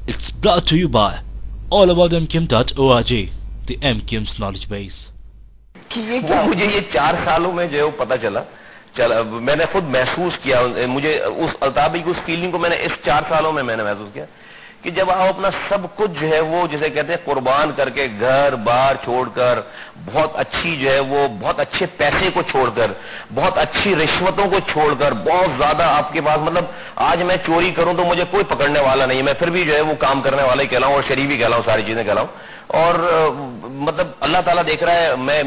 It's brought to you by allaboutmkim.org, the MKIM's knowledge base. वो मुझे ये 4 सालों में जो है वो पता चला मैंने खुद महसूस किया, मुझे उस अल्ताफ भाई की उस फीलिंग को मैंने इस 4 सालों में मैंने महसूस किया कि जब आप अपना सब कुछ जो है वो जिसे कहते हैं कुर्बान करके, घर बार छोड़कर, बहुत अच्छी जो है वो बहुत अच्छे पैसे को छोड़कर, बहुत अच्छी रिश्वतों को छोड़कर, बहुत ज्यादा आपके पास, मतलब आज मैं चोरी करूं तो मुझे कोई पकड़ने वाला नहीं है, मैं फिर भी जो है वो काम करने वाला ही कहलाऊं और शरीफ ही कहलाऊं, सारी चीजें कहलाऊं, और मतलब अल्लाह ताला देख रहा है, मैं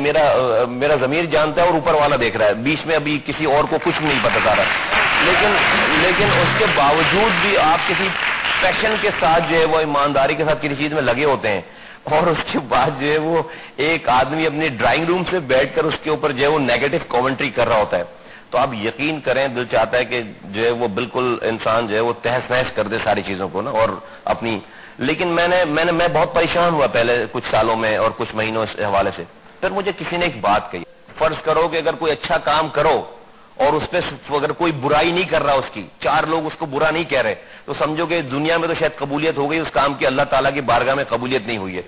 मेरा ज़मीर जानता है और ऊपर वाला देख रहा है, बीच में अभी किसी और को कुछ नहीं पता चल रहा, लेकिन उसके बावजूद भी आप किसी पैशन के साथ जो है वो ईमानदारी के साथ किसी चीज में लगे होते हैं, और उसके बाद जो है वो एक आदमी अपनी ड्राइंग रूम से बैठकर उसके ऊपर जो है वो नेगेटिव कमेंट्री कर रहा होता है, तो आप यकीन करें, दिल चाहता है कि जो है वो बिल्कुल इंसान जो है वो तहस नहस कर दे सारी चीजों को ना, और अपनी, लेकिन मैं बहुत परेशान हुआ पहले कुछ सालों में और कुछ महीनों इस हवाले से। फिर मुझे किसी ने एक बात कही, फर्ज करो कि अगर कोई अच्छा काम करो और उस पर अगर कोई बुराई नहीं कर रहा, उसकी 4 लोग उसको बुरा नहीं कह रहे, तो समझो कि दुनिया में तो शायद कबूलियत हो गई उस काम की, अल्लाह ताला की बारगाह में कबूलियत नहीं हुई है।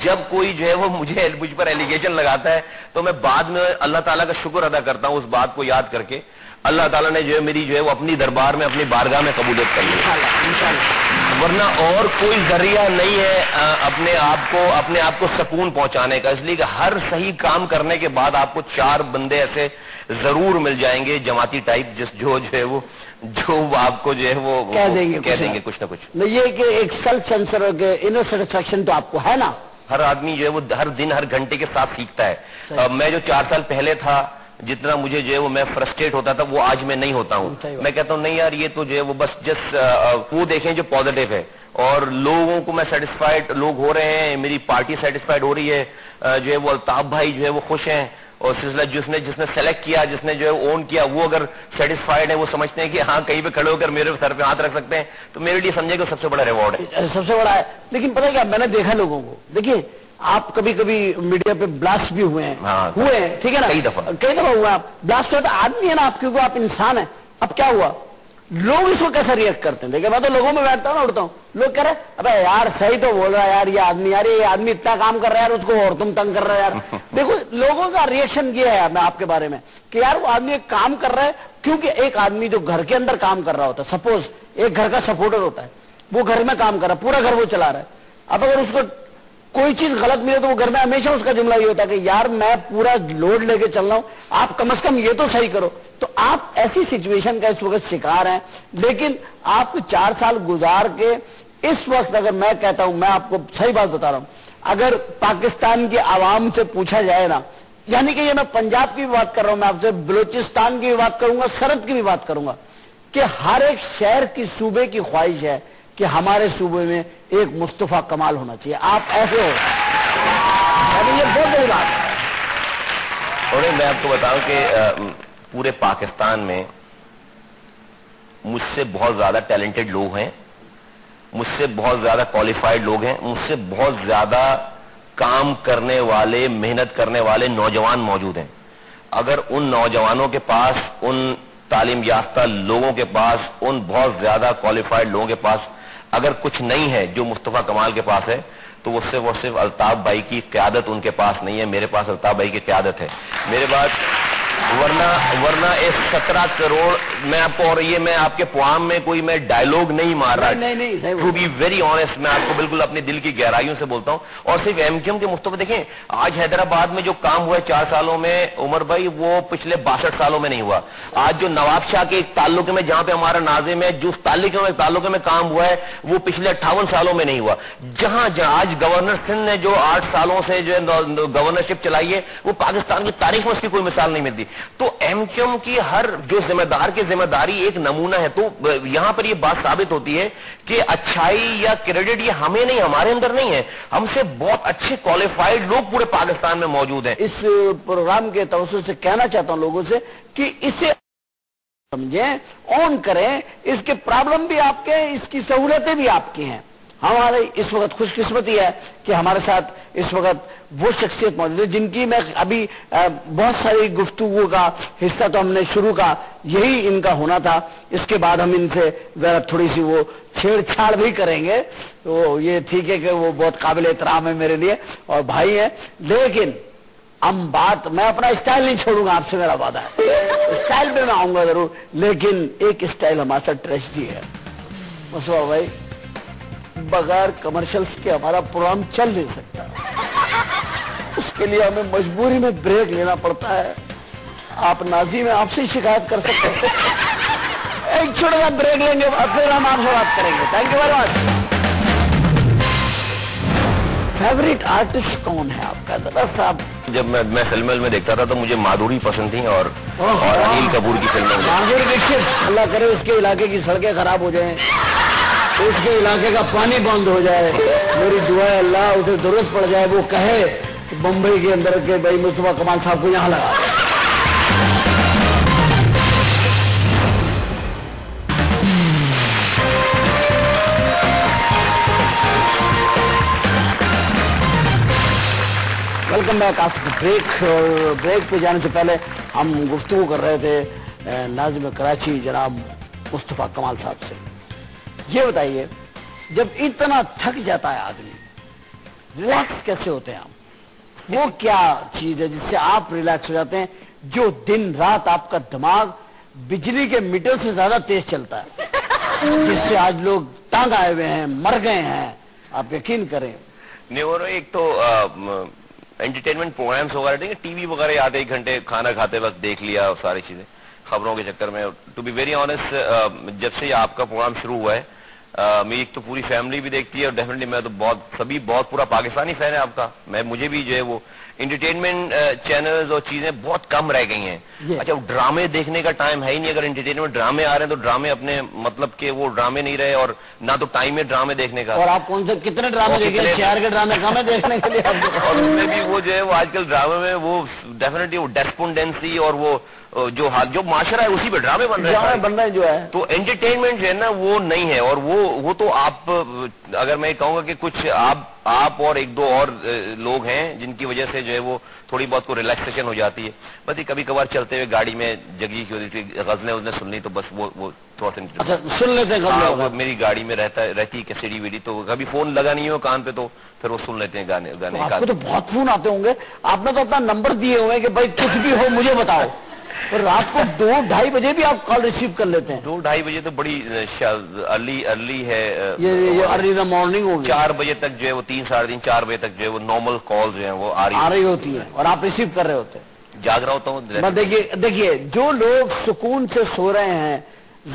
जब कोई जो है वो मुझ पर एलिगेशन लगाता है तो मैं बाद में अल्लाह ताला का शुक्र अदा करता हूं, उस बात को याद करके अल्लाह ताला ने जो है मेरी जो है वो अपनी दरबार में, अपनी बारगाह में कबूलियत कर ली, वरना और कोई जरिया नहीं है अपने आप को सुकून पहुंचाने का, इसलिए कि हर सही काम करने के बाद आपको 4 बंदे ऐसे जरूर मिल जाएंगे जमाती टाइप, जो है वो जो आपको जो है वो कह देंगे कुछ ना कुछ। ये कि एक सेल्फ सेंसर इनर सेटिस्फैक्शन तो आपको है ना, हर आदमी जो है वो हर दिन हर घंटे के साथ सीखता है। मैं जो 4 साल पहले था, जितना मुझे जो है वो मैं फ्रस्ट्रेट होता था, वो आज मैं नहीं होता हूँ। मैं कहता हूँ नहीं यार, ये तो जो है वो बस वो देखें जो पॉजिटिव है, और लोगों को मैं सेटिस्फाइड, लोग हो रहे हैं, मेरी पार्टी सेटिस्फाइड हो रही है, जो है वो अल्ताफ भाई जो है वो खुश हैं, और सिलसिला जिसने सेलेक्ट किया, जिसने जो है ओन किया, वो अगर सेटिस्फाइड है, वो समझते हैं कि हाँ कहीं पे खड़े होकर मेरे सर पे हाथ रख सकते हैं, तो मेरे लिए समझे कि सबसे बड़ा रिवॉर्ड है, सबसे बड़ा है। लेकिन पता है क्या, मैंने देखा लोगों को, देखिए आप कभी कभी मीडिया पे ब्लास्ट भी हुए हैं, हुए हैं, ठीक है ना, कई दफा हुआ, आप ब्लास्ट होता आदमी है ना आप, क्योंकि आप इंसान है। अब क्या हुआ, लोग इसको कैसे रिएक्ट करते हैं, देखिए मैं तो लोगों में बैठता हूँ ना, उठता हूँ, लोग कह रहे अबे यार सही तो बोल रहा है यार, ये आदमी इतना काम कर रहा है यार, उसको और तुम तंग कर रहे हो यार। देखो लोगों का रिएक्शन ये है मैं आपके बारे में कि यार वो आदमी एक काम कर रहा है, क्योंकि एक आदमी जो घर के अंदर काम कर रहा होता है, सपोज एक घर का सपोर्टर होता है, वो घर में काम कर रहा है, पूरा घर वो चला रहा है, अब अगर उसको कोई चीज गलत मिले तो वो घर में हमेशा उसका जुमला ये होता है कि यार मैं पूरा लोड लेके चल रहा हूं, आप कम से कम ये तो सही करो। तो आप ऐसी सिचुएशन का इस वक्त शिकार हैं, लेकिन आप 4 साल गुजार के इस वक्त, अगर मैं कहता हूं, मैं आपको सही बात बता रहा हूं, अगर पाकिस्तान की आवाम से पूछा जाए ना, यानी कि ये मैं पंजाब की भी बात कर रहा हूं, मैं आपसे बलूचिस्तान की भी बात करूंगा, सरहद की भी बात करूंगा, कि हर एक शहर की सूबे की ख्वाहिश है कि हमारे सूबे में एक मुस्तफा कमाल होना चाहिए, आप ऐसे हो, यानी ये बहुत बड़ी बात है। और मैं आपको बताऊं कि पूरे पाकिस्तान में मुझसे बहुत ज्यादा टैलेंटेड लोग हैं, मुझसे बहुत ज्यादा क्वालिफाइड लोग हैं, मुझसे बहुत ज्यादा काम करने वाले, मेहनत करने वाले नौजवान मौजूद हैं। अगर उन नौजवानों के पास, उन तालीम याफ्ता लोगों के पास, उन बहुत ज्यादा क्वालिफाइड लोगों के पास अगर कुछ नहीं है जो मुस्तफा कमाल के पास है, तो वो सिर्फ अल्ताफ भाई की क़यादत उनके पास नहीं है, मेरे पास अल्ताफ भाई की क़यादत है मेरे पास, वरना इस 17 करोड़, मैं आपको, और ये मैं आपके पुआम में कोई मैं डायलॉग नहीं मार रहा, टू बी वेरी ऑनेस्ट, मैं आपको बिल्कुल अपने दिल की गहराइयों से बोलता हूं। और सिर्फ एमक्यूएम के मुस्तफा देखें, आज हैदराबाद में जो काम हुआ है 4 सालों में उमर भाई, वो पिछले 62 सालों में नहीं हुआ। आज जो नवाब शाह के एक ताल्लुक में, जहां पे हमारा नाजिम है, जो ताल्लुक में काम हुआ है, वो पिछले 58 सालों में नहीं हुआ। जहां आज गवर्नर सिंध ने जो 8 सालों से जो गवर्नरशिप चलाई है, वो पाकिस्तान की तारीख में उसकी कोई मिसाल नहीं मिलती। तो एमक्यूएम की हर जो जिम्मेदार की जिम्मेदारी एक नमूना है। तो यहां पर ये बात साबित होती है कि अच्छाई या क्रेडिट ये हमें नहीं, हमारे अंदर नहीं है, हमसे बहुत अच्छे क्वालिफाइड लोग पूरे पाकिस्तान में मौजूद हैं। इस प्रोग्राम के तवज्जुह से कहना चाहता हूं लोगों से कि इसे समझें, ऑन करें, इसके प्रॉब्लम भी आपके हैं, इसकी सहूलतें भी आपकी हैं। हमारे इस वक्त खुशकिस्मती है कि हमारे साथ इस वक्त वो शख्सियत मौजूद है जिनकी मैं अभी बहुत सारी गुफ्तगू का हिस्सा तो हमने शुरू का यही इनका होना था, इसके बाद हम इनसे जरा थोड़ी सी वो छेड़छाड़ भी करेंगे तो ये ठीक है कि वो बहुत काबिल एहतराम है मेरे लिए और भाई है, लेकिन हम बात, मैं अपना स्टाइल नहीं छोड़ूंगा, आपसे मेरा वादा है, स्टाइल पे मैं आऊंगा जरूर, लेकिन एक स्टाइल हमारे साथ ट्रेजेडी है मुस्तफा भाई, बगैर कमर्शियल्स के हमारा प्रोग्राम चल नहीं सकता, उसके लिए हमें मजबूरी में ब्रेक लेना पड़ता है। आप नाजी में आपसे ही शिकायत कर सकते हैं, एक छोटा सा ब्रेक लेंगे फिर हम आपसे बात करेंगे। Thank you very much. Favourite artist कौन है आपका दादा साहब? जब मैं फिल्म में देखता था तो मुझे माधुरी पसंद थी और अनिल कपूर की फिल्में। माधुरी दीक्षित, अल्लाह करे उसके इलाके की सड़कें खराब हो जाएं, उसके इलाके का पानी बंद हो जाए, मेरी दुआ है अल्लाह उसे जरूरत पड़ जाए वो कहे बम्बई के अंदर के भाई मुस्तफा कमाल साहब को यहाँ लगा। Welcome back after break. और ब्रेक पे जाने से पहले हम गुफ्तगू कर रहे थे नाज़िम कराची जनाब मुस्तफा कमाल साहब से। ये बताइए, जब इतना थक जाता है आदमी, रिलैक्स कैसे होते हैं आप? वो क्या चीज है जिससे आप रिलैक्स हो जाते हैं, जो दिन रात आपका दिमाग बिजली के मीटर से ज्यादा तेज चलता है, जिससे आज लोग तंग आए हुए हैं, मर गए हैं, आप यकीन करें। नहीं, और एक तो एंटरटेनमेंट प्रोग्राम्स वगैरह टीवी वगैरह आधे एक घंटे खाना खाते वक्त देख लिया सारी चीजें खबरों के चक्कर में। टू बी वेरी ऑनेस्ट, जब से आपका प्रोग्राम शुरू हुआ है मेरी एक तो पूरी फैमिली भी देखती है और डेफिनेटली मैं तो बहुत पूरा पाकिस्तानी फैन है आपका। मुझे भी जो है वो एंटरटेनमेंट चैनल्स और चीजें बहुत कम रह गई हैं। अच्छा, ड्रामे देखने का टाइम है ही नहीं। अगर एंटरटेनमेंट ड्रामे आ रहे हैं तो ड्रामे अपने मतलब के वो ड्रामे नहीं रहे और ना तो टाइम है ड्रामे देखने का। और आप कौन से कितने ड्रामे देखे? शहर के ड्रामे कम है देखने के लिए। और उसमें भी वो जो है वो आजकल ड्रामे में वो डेफिनेटली वो डेस्पोंडेंसी और वो जो माशरा है उसी पे ड्रामे बन रहे हैं जो है। तो एंटरटेनमेंट जो है ना वो नहीं है। और वो तो आप, अगर मैं कहूंगा कि कुछ आप और एक दो और लोग हैं जिनकी वजह से जो है वो थोड़ी बहुत को रिलैक्सेशन हो जाती है। बस कभी कभार चलते हुए गाड़ी में जगी की होती थी, गजलें उसने सुननी तो बस वो थोड़ा सा अच्छा सुन लेते हैं। मेरी गाड़ी में रहती है सीडी वीडी, तो कभी फोन लगा नहीं हो कान पे तो फिर वो सुन लेते हैं गाने। आपको तो बहुत फोन आते होंगे, आपने तो अपना नंबर दिए हुए कि भाई कुछ भी हो मुझे बताओ, और रात को 2-2:30 बजे भी आप कॉल रिसीव कर लेते हैं? 2-2:30 बजे तो बड़ी अर्ली है। ये अर्ली इन द मॉर्निंग होगी। 4 बजे तक जो है वो 3-3:30-4 बजे तक जो है वो नॉर्मल कॉल जो है वो आ रही होती है और आप रिसीव कर रहे होते हैं। जाग रहा होता हूँ। देखिए जो लोग सुकून से सो रहे हैं,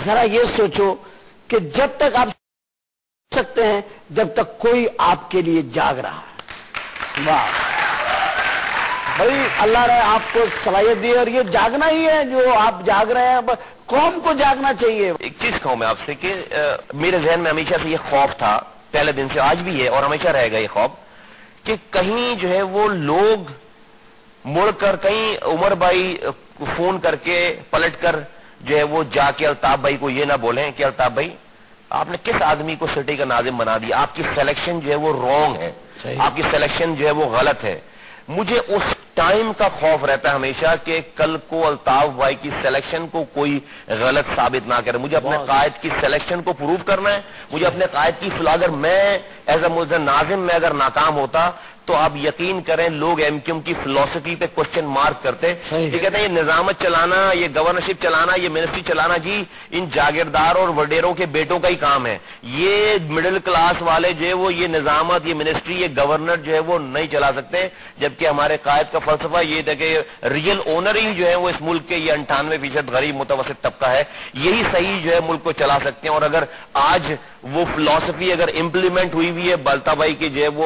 जरा ये सोचो कि जब तक आप सकते हैं जब तक कोई आपके लिए जाग रहा है। वाह भाई, अल्लाह ने आपको सलाहियत दी और ये जागना ही है जो आप जाग रहे हैं। कौम को जागना चाहिए। एक चीज कहूं मैं आपसे कि मेरे जहन में हमेशा से ये खौफ था, पहले दिन से, आज भी है और हमेशा रहेगा ये खौफ, कि कहीं जो है वो लोग मुड़कर कहीं उमर भाई को फोन करके पलट कर जो है वो जाके अल्ताफ भाई को ये ना बोलें कि अल्ताफ भाई आपने किस आदमी को सिटी का नाजिम बना दिया, आपकी सिलेक्शन जो है वो रॉन्ग है, आपकी सिलेक्शन जो है वो गलत है। मुझे उस टाइम का खौफ रहता है हमेशा कि कल को अल्ताफ भाई की सिलेक्शन को कोई गलत साबित ना करे। मुझे अपने कायद की सिलेक्शन को प्रूव करना है, मुझे अपने कायद की अगर मैं एज ए नाजिम में अगर नाकाम होता तो आप यकीन करें लोग एमक्यूएम की फिलॉसफी पे क्वेश्चन मार्क करते। ये कहते हैं ये निजामत चलाना, ये गवर्नरशिप चलाना, ये मिनिस्ट्री चलाना जी इन जागीरदार और वडेरों के बेटों का ही काम है। ये मिडिल क्लास वाले जो है वो ये निजामत, ये मिनिस्ट्री, ये गवर्नर जो है वो नहीं चला सकते। जबकि हमारे कायद का फलसफा ये था कि रियल ओनर ही जो है वो इस मुल्क के ये 98% गरीब मुतवसत तबका है, यही सही जो है मुल्क को चला सकते हैं। और अगर आज वो फिलॉसफी अगर इंप्लीमेंट हुई है बलता भाई के जो है वो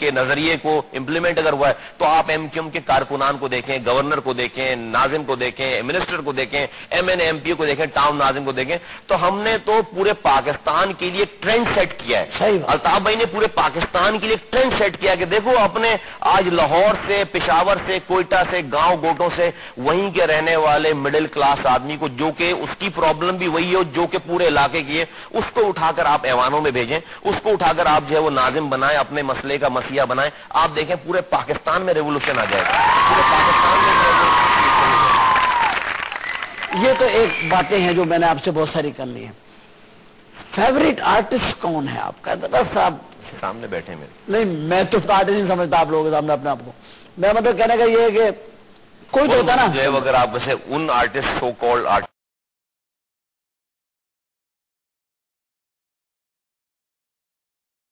के नजरिए को इंप्लीमेंट अगर हुआ है तो आप एमक्यूएम के कारकुनान को देखें, गवर्नर को देखें, नाजिम को देखें, मिनिस्टर को देखें, एमएनए एमपी को देखें, टाउन नाजिम को देखें, तो हमने तो पूरे पाकिस्तान के लिए ट्रेंड सेट किया है। अल्ताफ भाई ने पूरे पाकिस्तान के लिए ट्रेंड सेट किया कि देखो अपने आज लाहौर से, पेशावर से, कोयटा से, गांव गोटों से वहीं के रहने वाले मिडिल क्लास आदमी को, जो कि उसकी प्रॉब्लम भी वही है जो कि पूरे इलाके की है, उसको उठाकर आप ऐवानों में भेजें, उसको उठाकर आप जो है वो नाजिम बनाएं, अपने मसले का मसीहा बनाएं। आप देखें पूरे पाकिस्तान में रेवोल्यूशन आ जाएगा, पूरे पाकिस्तान में। ये तो एक बातें हैं जो मैंने आपसे बहुत सारी करनी है। फेवरेट आर्टिस्ट कौन है आपका? बस आप सामने बैठे मेरे. नहीं, मैं तो आर्टिस्ट नहीं समझता आप लोगों के सामने अपने आप को. मैं मतलब कहने का ये है कि कोई तो होता ना, अगर आप वैसे उन आर्टिस्ट, सो कॉल्ड आर्टिस्ट